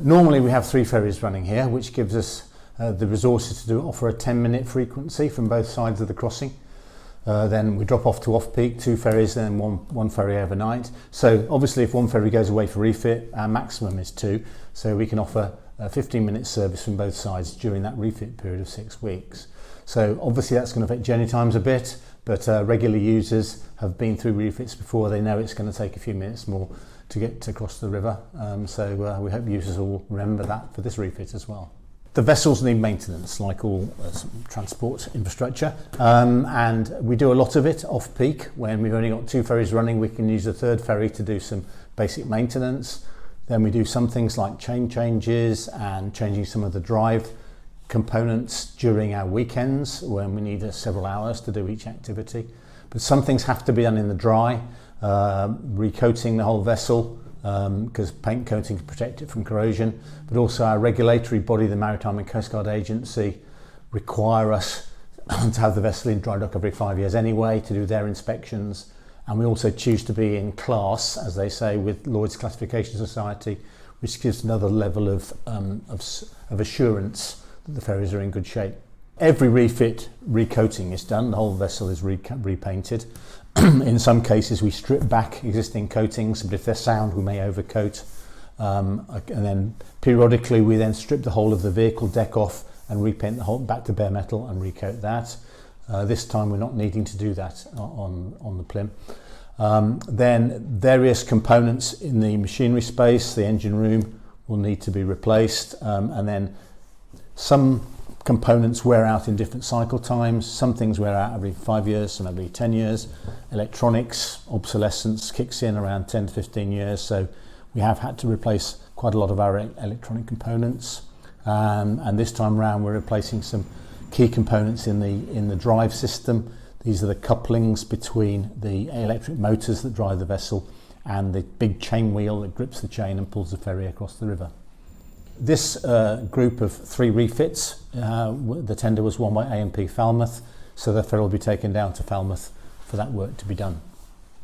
Normally we have 3 ferries running here, which gives us the resources to offer a 10-minute frequency from both sides of the crossing. Then we drop off to off-peak, 2 ferries, then one ferry overnight. So obviously if one ferry goes away for refit, our maximum is 2. So we can offer a 15-minute service from both sides during that refit period of 6 weeks. So obviously that's going to affect journey times a bit, but regular users have been through refits before. They know it's going to take a few minutes more to get across the river. So we hope users will remember that for this refit as well. The vessels need maintenance, like all transport infrastructure, and we do a lot of it off-peak. When we've only got 2 ferries running, we can use the 3rd ferry to do some basic maintenance. Then we do some things like chain changes and changing some of the drive components during our weekends when we need several hours to do each activity. But some things have to be done in the dry, recoating the whole vessel, because paint coating can protect it from corrosion, but also our regulatory body, the Maritime and Coast Guard Agency, require us to have the vessel in dry dock every 5 years anyway to do their inspections. And we also choose to be in class, as they say, with Lloyd's Classification Society, which gives another level of assurance that the ferries are in good shape. Every refit recoating is done, the whole vessel is repainted. In some cases we strip back existing coatings, but if they're sound we may overcoat. And then periodically we then strip the whole of the vehicle deck off and repaint the whole back to bare metal and recoat that. This time we're not needing to do that on the plim. Then various components in the machinery space, the engine room, will need to be replaced, and then some components wear out in different cycle times. Some things wear out every 5 years, some every 10 years. Electronics obsolescence kicks in around 10 to 15 years, so we have had to replace quite a lot of our electronic components. And this time around we're replacing some key components in the drive system. These are the couplings between the electric motors that drive the vessel and the big chain wheel that grips the chain and pulls the ferry across the river. This group of 3 refits, the tender was won by A&P Falmouth, so the ferry will be taken down to Falmouth for that work to be done.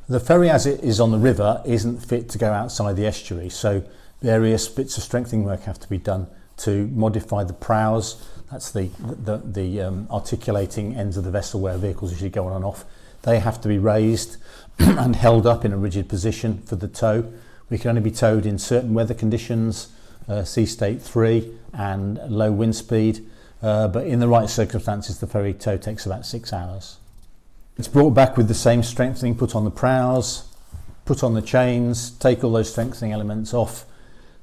The ferry as it is on the river isn't fit to go outside the estuary, so various bits of strengthening work have to be done to modify the prows. That's the articulating ends of the vessel where vehicles usually go on and off. They have to be raised and held up in a rigid position for the tow. We can only be towed in certain weather conditions, sea state 3 and low wind speed, but in the right circumstances the ferry tow takes about 6 hours. It's brought back with the same strengthening put on the prows, put on the chains, take all those strengthening elements off,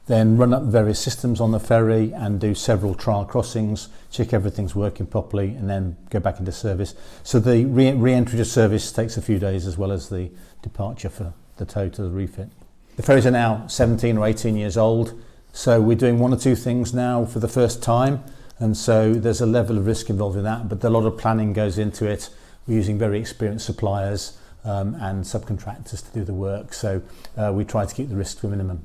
then run up various systems on the ferry and do several trial crossings, check everything's working properly, and then go back into service. So the re-entry to service takes a few days, as well as the departure for the tow to the refit. The ferries are now 17 or 18 years old, so we're doing 1 or 2 things now for the first time, and so there's a level of risk involved in that, but a lot of planning goes into it. We're using very experienced suppliers and subcontractors to do the work, so we try to keep the risk to a minimum.